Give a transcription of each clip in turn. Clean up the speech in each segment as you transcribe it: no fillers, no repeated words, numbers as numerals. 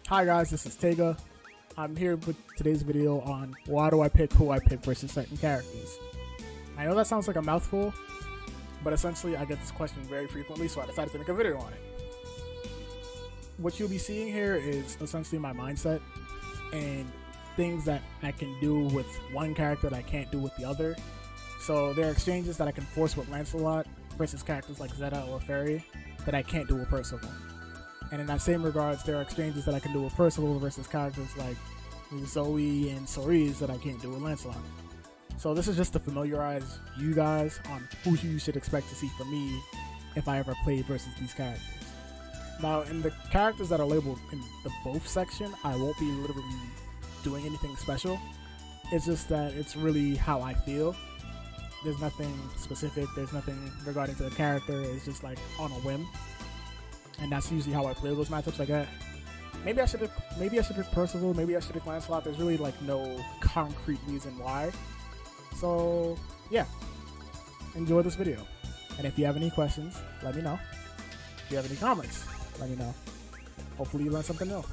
Hi guys, this is Tega. I'm here with today's video on why do I pick who I pick versus certain characters. I know that sounds like a mouthful, but essentially I get this question very frequently, so I decided to make a video on it. What you'll be seeing here is essentially my mindset and things that I can do with one character that I can't do with the other. So there are exchanges that I can force with Lancelot versus characters like Zeta or Ferry that I can't do with Percival. And in that same regards, there are exchanges that I can do with Percival versus characters like Zooey and Soriz that I can't do with Lancelot. So this is just to familiarize you guys on who you should expect to see from me if I ever play versus these characters. Now, in the characters that are labeled in the both section, I won't be literally doing anything special. It's just that it's really how I feel. There's nothing specific, there's nothing regarding to the character, it's just like on a whim. And that's usually how I play those matchups like that. Maybe I should pick Percival, maybe I should pick Lancelot. There's really like no concrete reason why. So yeah, enjoy this video. And if you have any questions, let me know. If you have any comments, let me know. Hopefully you learned something new.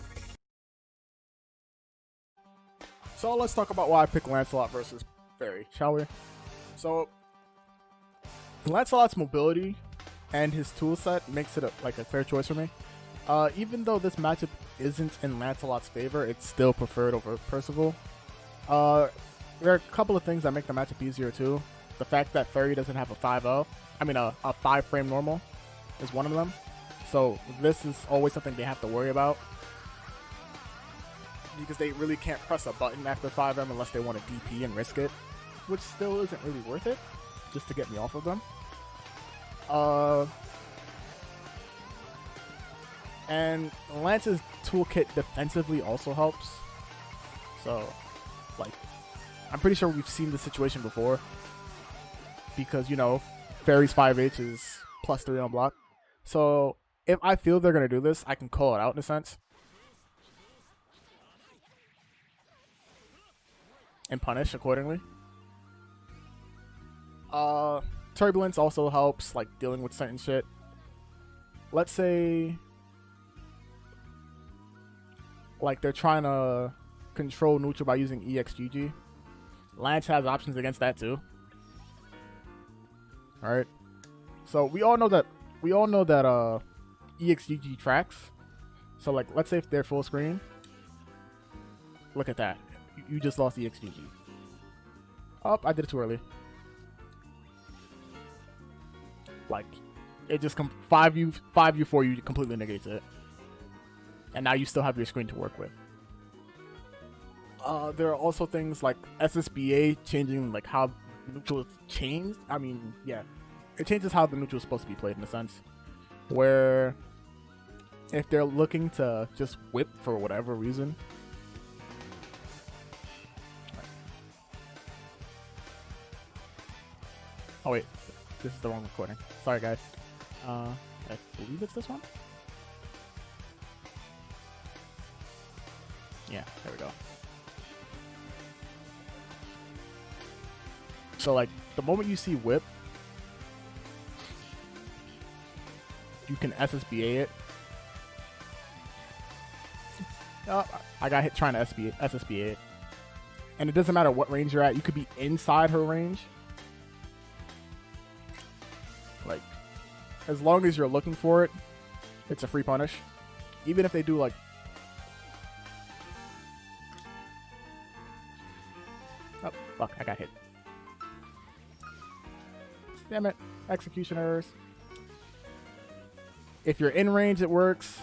So let's talk about why I picked Lancelot versus Ferry, shall we? So Lancelot's mobility and his toolset makes it a fair choice for me. Even though this matchup isn't in Lancelot's favor, it's still preferred over Percival. There are a couple of things that make the matchup easier too. The fact that Ferry doesn't have a 5 frame normal is one of them. So this is always something they have to worry about, because they really can't press a button after 5M unless they want to DP and risk it, which still isn't really worth it just to get me off of them. And Lance's toolkit defensively also helps. So, like, I'm pretty sure we've seen this situation before, because, you know, Ferry's 5H is +3 on block. So, if I feel they're going to do this, I can call it out in a sense and punish accordingly. Turbulence also helps, like, dealing with certain shit. Let's say, like, they're trying to control neutral by using EXGG. Lance has options against that too. Alright. So we all know that EXGG tracks. So, like, let's say if they're full screen. Look at that. You just lost EXGG. Oh, I did it too early. Like, it just 5U 4U completely negates it, and now you still have your screen to work with. There are also things like SSBA changing, like, how neutral is changed. I mean, yeah, it changes how the neutral is supposed to be played in a sense, where if they're looking to just whip for whatever reason. Oh wait, this is the wrong recording. Sorry guys. I believe it's this one? Yeah, there we go. So, like, the moment you see whip, you can SSBA it. Oh, I got hit trying to SSBA it. And it doesn't matter what range you're at. You could be inside her range. Like, as long as you're looking for it, it's a free punish. Even if they do, like... Oh, fuck, I got hit. Damn it. Execution errors. If you're in range, it works.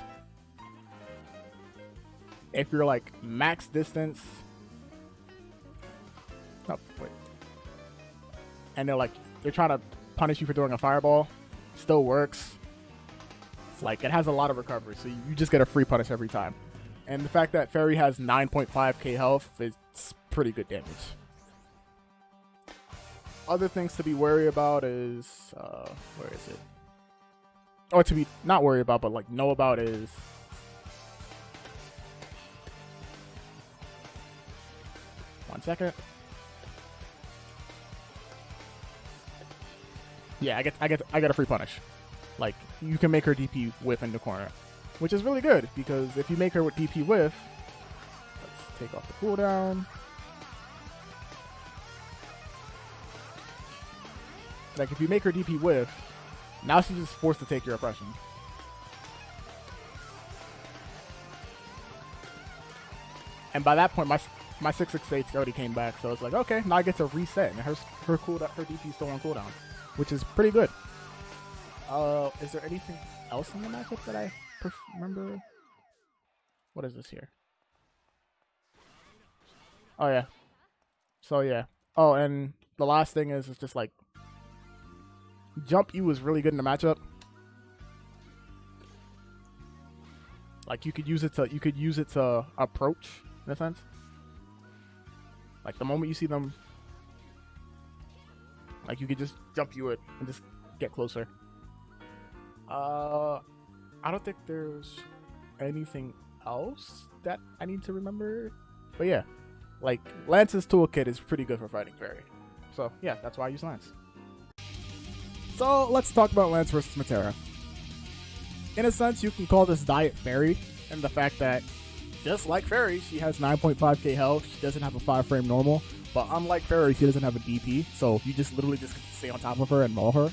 If you're, like, max distance... Oh, wait. And they're trying to punish you for throwing a fireball. Still works. It's like, it has a lot of recovery, so you just get a free punish every time. And the fact that Ferry has 9.5k health is pretty good damage. Other things to be worried about is where is it? Or to be not worried about, but like know about is one second. Yeah, I get a free punish. Like, you can make her DP whiff in the corner. which is really good because if you make her with DP whiff, let's take off the cooldown. Like if you make her DP whiff, now she's just forced to take your oppression. And by that point, my 668 already came back, so it's like, okay, now I get to reset, and her cooldown, her DP is still on cooldown, which is pretty good. Is there anything else in the matchup that I remember? What is this here? Oh yeah. So yeah. Oh, and the last thing is just like jump U is really good in the matchup. Like you could use it to approach in a sense. Like the moment you see them, like you could just jump U it and just get closer. I don't think there's anything else that I need to remember. But yeah, like Lance's toolkit is pretty good for fighting Ferry. So yeah, that's why I use Lance. So let's talk about Lance versus Metera. In a sense, you can call this Diet Ferry, and the fact that just like Ferry, she has 9.5k health. She doesn't have a 5-frame normal, but unlike Ferry, she doesn't have a DP. So you just literally just stay on top of her and maul her.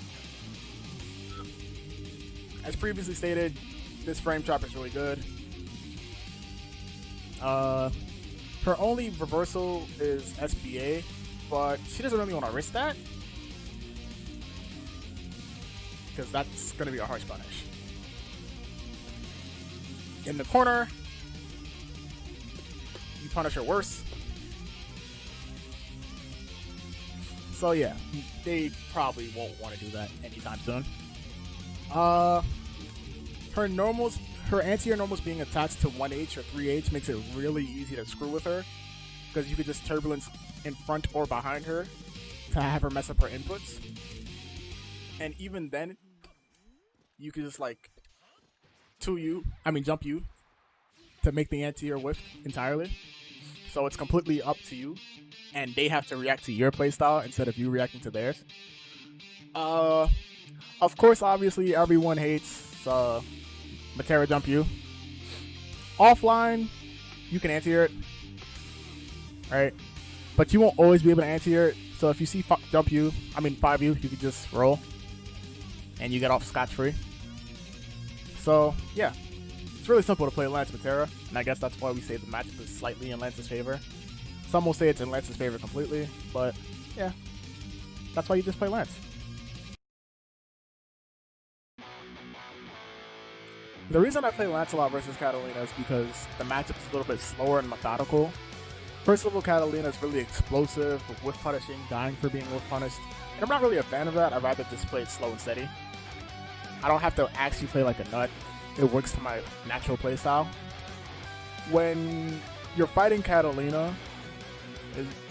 As previously stated, this frame trap is really good. Her only reversal is SBA, but she doesn't really want to risk that because that's going to be a harsh punish. In the corner, you punish her worse. So yeah, they probably won't want to do that anytime soon. Her normals, her anti-air normals being attached to 1H or 3H makes it really easy to screw with her because you could just turbulence in front or behind her to have her mess up her inputs. And even then, you could just like jump you to make the anti-air whiff entirely. So it's completely up to you, and they have to react to your playstyle instead of you reacting to theirs. Of course, obviously, everyone hates Metera jump you. Offline, you can anti-air it, right? But you won't always be able to anti-air it. So if you see 5U, you can just roll, and you get off scotch-free. So yeah, it's really simple to play Lance Metera, and I guess that's why we say the matchup is slightly in Lance's favor. Some will say it's in Lance's favor completely, but yeah, that's why you just play Lance. The reason I play Lancelot versus Katalina is because the matchup is a little bit slower and methodical. First of all, Katalina is really explosive, whiff punishing, dying for being whiff punished, and I'm not really a fan of that. I'd rather just play it slow and steady. I don't have to actually play like a nut. It works to my natural playstyle. When you're fighting Katalina,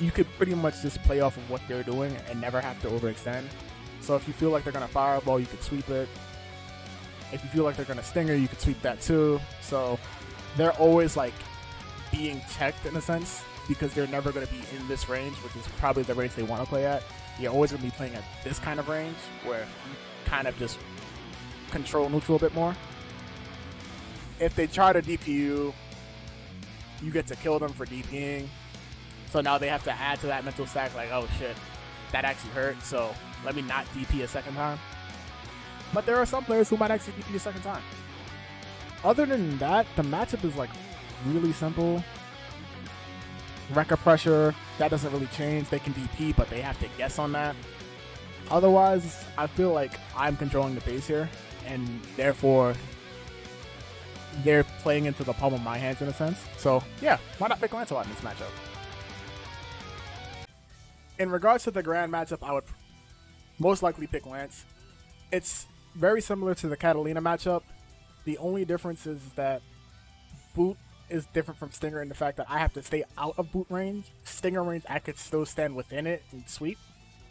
you could pretty much just play off of what they're doing and never have to overextend. So if you feel like they're going to fireball, you could sweep it. If you feel like they're going to stinger, you could sweep that too. So they're always like being checked in a sense because they're never going to be in this range, which is probably the range they want to play at. You're always going to be playing at this kind of range where you kind of just control neutral a bit more. If they try to DP you, you get to kill them for DPing. So now they have to add to that mental stack like, oh shit, that actually hurt, so let me not DP a second time. But there are some players who might actually DP a second time. Other than that, the matchup is like really simple. Wrecker pressure, that doesn't really change. They can DP, but they have to guess on that. Otherwise, I feel like I'm controlling the base here, and therefore they're playing into the palm of my hands in a sense. So yeah, why not pick Lancelot in this matchup? In regards to the Gran matchup, I would most likely pick Lance. It's very similar to the Katalina matchup. The only difference is that boot is different from Stinger in the fact that I have to stay out of boot range. Stinger range, I could still stand within it and sweep.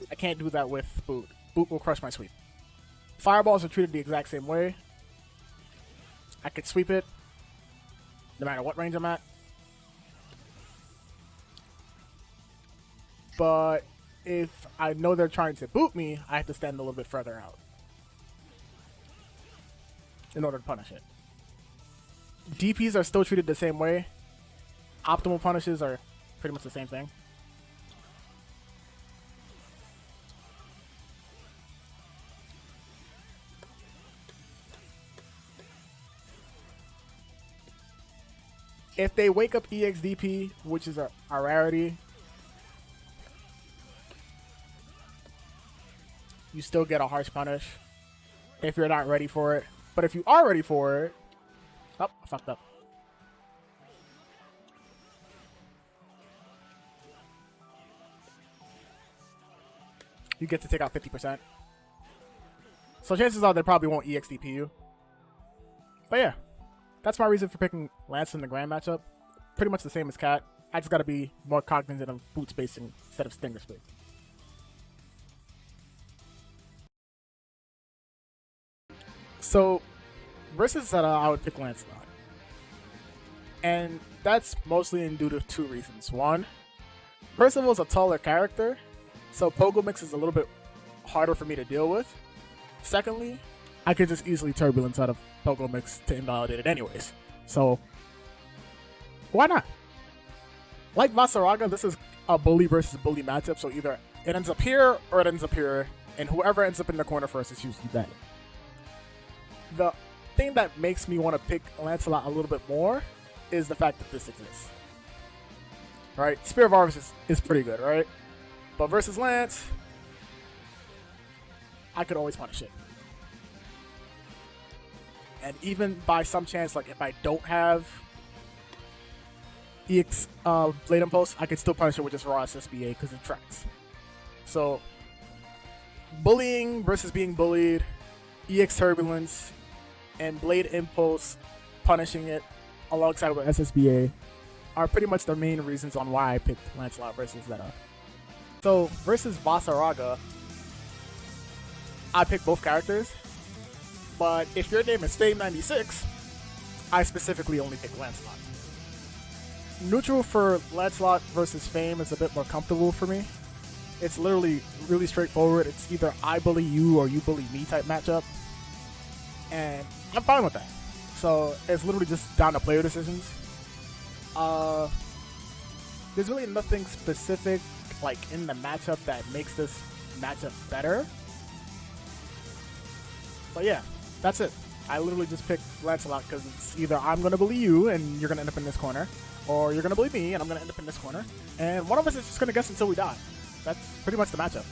I can't do that with boot. Boot will crush my sweep. Fireballs are treated the exact same way. I could sweep it no matter what range I'm at. But if I know they're trying to boot me, I have to stand a little bit further out in order to punish it. DPs are still treated the same way. Optimal punishes are pretty much the same thing. If they wake up EXDP, which is a rarity, you still get a harsh punish if you're not ready for it. But if you are ready for it... Oh, I fucked up. You get to take out 50%. So chances are they probably won't EXDP you. But yeah, that's my reason for picking Lance in the Gran matchup. Pretty much the same as Cat. I just gotta be more cognizant of boot spacing instead of stinger space. So, versus Zeta, I would pick Lancelot. And that's mostly due to two reasons. One, Percival is a taller character, so Pogo Mix is a little bit harder for me to deal with. Secondly, I could just easily Turbulence out of Pogo Mix to invalidate it anyways. So, why not? Like Vaseraga, this is a bully versus bully matchup, so either it ends up here or it ends up here, and whoever ends up in the corner first is usually better. The thing that makes me want to pick Lancelot a little bit more is the fact that this exists. Right? Spear of Harvest is pretty good, right? But versus Lance, I could always punish it. And even by some chance, like if I don't have EX Blade Impulse, I could still punish it with just raw SSBA because it tracks. So, bullying versus being bullied, EX Turbulence, and Blade Impulse punishing it alongside with SSBA are pretty much the main reasons on why I picked Lancelot versus Zeta. So, versus Vaseraga, I picked both characters, but if your name is Fame96, I specifically only pick Lancelot. Neutral for Lancelot versus Fame is a bit more comfortable for me. It's literally really straightforward. It's either I bully you or you bully me type matchup. And I'm fine with that. So it's literally just down to player decisions. There's really nothing specific like in the matchup that makes this matchup better. But yeah, that's it. I literally just picked Lancelot because it's either I'm going to bully you and you're going to end up in this corner, or you're going to bully me and I'm going to end up in this corner. And one of us is just going to guess until we die. That's pretty much the matchup.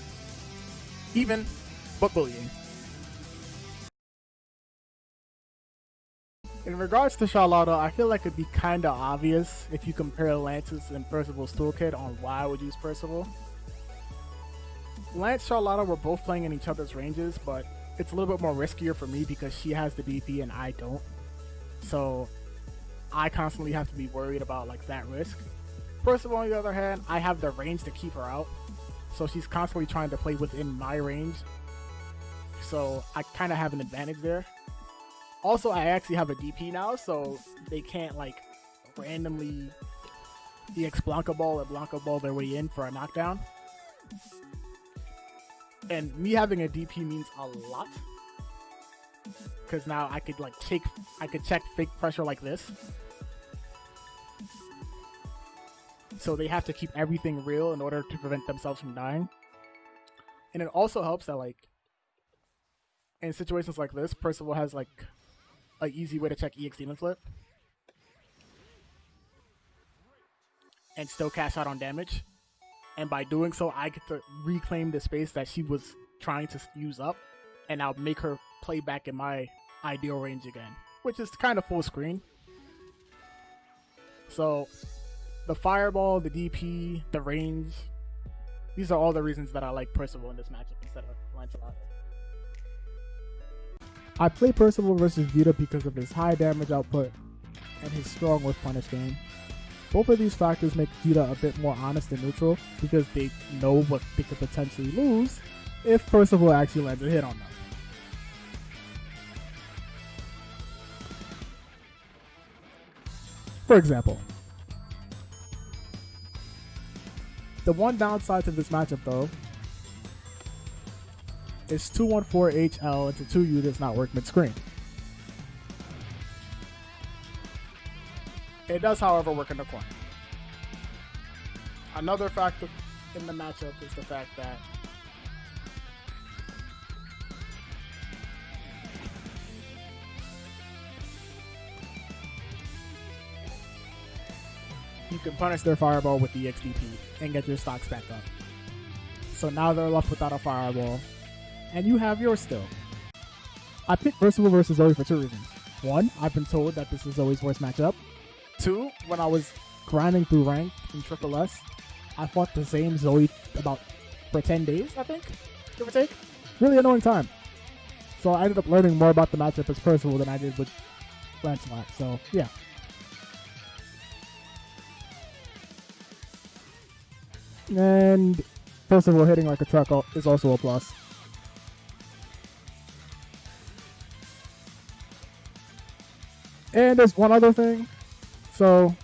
Even, but bullying. In regards to Charlotta, I feel like it'd be kinda obvious if you compare Lance's and Percival's toolkit on why I would use Percival. Lance and Charlotta were both playing in each other's ranges, but it's a little bit more riskier for me because she has the DP and I don't. So I constantly have to be worried about like that risk. Percival, on the other hand, I have the range to keep her out. So she's constantly trying to play within my range. So I kind of have an advantage there. Also, I actually have a DP now, so they can't like randomly EX Blanca Ball or Blanca Ball their way in for a knockdown. And me having a DP means a lot, because now I could like check fake pressure like this. So they have to keep everything real in order to prevent themselves from dying. And it also helps that like in situations like this, Percival has like an easy way to check EX Demon Flip and still cash out on damage. And by doing so, I get to reclaim the space that she was trying to use up, and I'll make her play back in my ideal range again, which is kind of full screen. So the fireball, the DP, the range, these are all the reasons that I like Percival in this matchup instead of Lancelot. I play Percival versus Djeeta because of his high damage output and his strong with punish game. Both of these factors make Zeta a bit more honest and neutral because they know what they could potentially lose if Percival actually lands a hit on them. For example, the one downside to this matchup though is 214HL into 2U does not work mid-screen. It does, however, work in the corner. Another factor in the matchup is the fact that you can punish their fireball with the XDP and get your stocks back up. So now they're left without a fireball, and you have yours still. I picked Percival versus Zooey for two reasons. One, I've been told that this is Zooey's worst matchup. Two, when I was grinding through ranked in Triple S, I fought the same Zooey for 10 days, I think, give or take. Really annoying time. So I ended up learning more about the matchup as Percival than I did with Lancelot, so yeah. And Percival hitting like a truck is also a plus. And there's one other thing. So,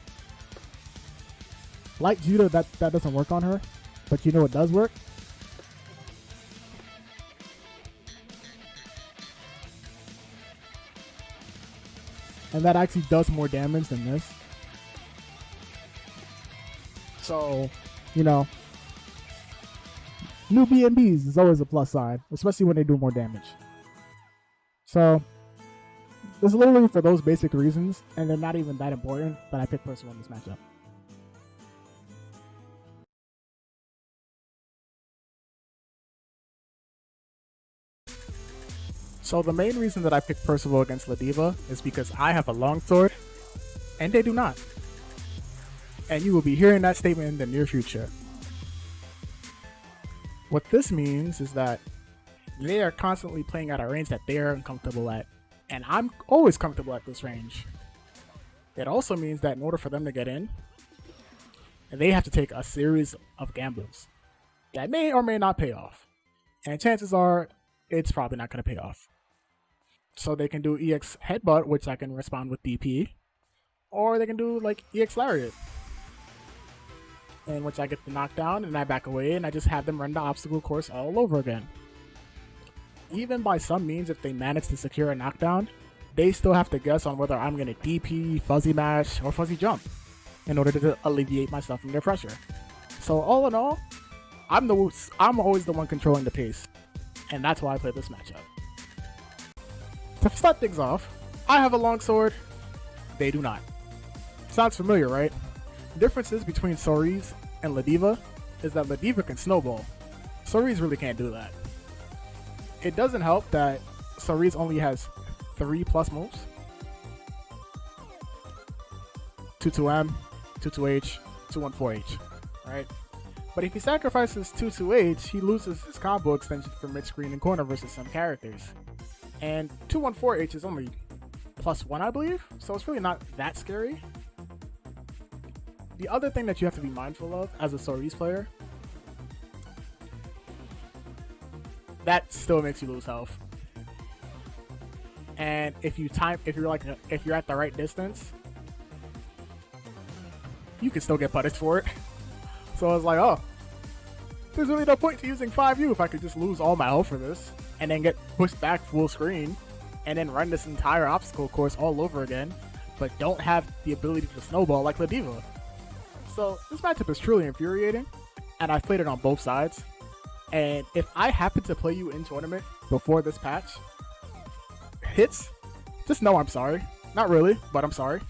like Djeeta, that doesn't work on her. But you know what does work? And that actually does more damage than this. So, you know, new B&Bs is always a plus side, especially when they do more damage. So, it's literally for those basic reasons, and they're not even that important, that I picked Percival in this matchup. So the main reason that I picked Percival against Ladiva is because I have a longsword, and they do not. And you will be hearing that statement in the near future. What this means is that they are constantly playing at a range that they are uncomfortable at, and I'm always comfortable at this range. It also means that in order for them to get in, they have to take a series of gambles that may or may not pay off. And chances are, it's probably not going to pay off. So they can do EX Headbutt, which I can respond with DP, or they can do like EX Lariat, in which I get the knockdown and I back away and I just have them run the obstacle course all over again. Even by some means, if they manage to secure a knockdown, they still have to guess on whether I'm going to DP, fuzzy mash, or fuzzy jump in order to alleviate myself from their pressure. So all in all, I'm always the one controlling the pace, and that's why I play this matchup. To start things off, I have a longsword, they do not. Sounds familiar, right? The differences between Soriz and Ladiva is that Ladiva can snowball. Soriz really can't do that. It doesn't help that Soriz only has 3+ moves. 22M, 22H, 214H, right? But if he sacrifices 22H, he loses his combo extension for mid-screen and corner versus some characters. And 214H is only +1, I believe, so it's really not that scary. The other thing that you have to be mindful of as a Soriz player, that still makes you lose health. And if you're at the right distance, you can still get punished for it. So I was like, oh, there's really no point to using 5U if I could just lose all my health for this and then get pushed back full screen and then run this entire obstacle course all over again, but don't have the ability to snowball like Ladiva. So this matchup is truly infuriating, and I've played it on both sides. And if I happen to play you in tournament before this patch hits, just know I'm sorry. Not really, but I'm sorry.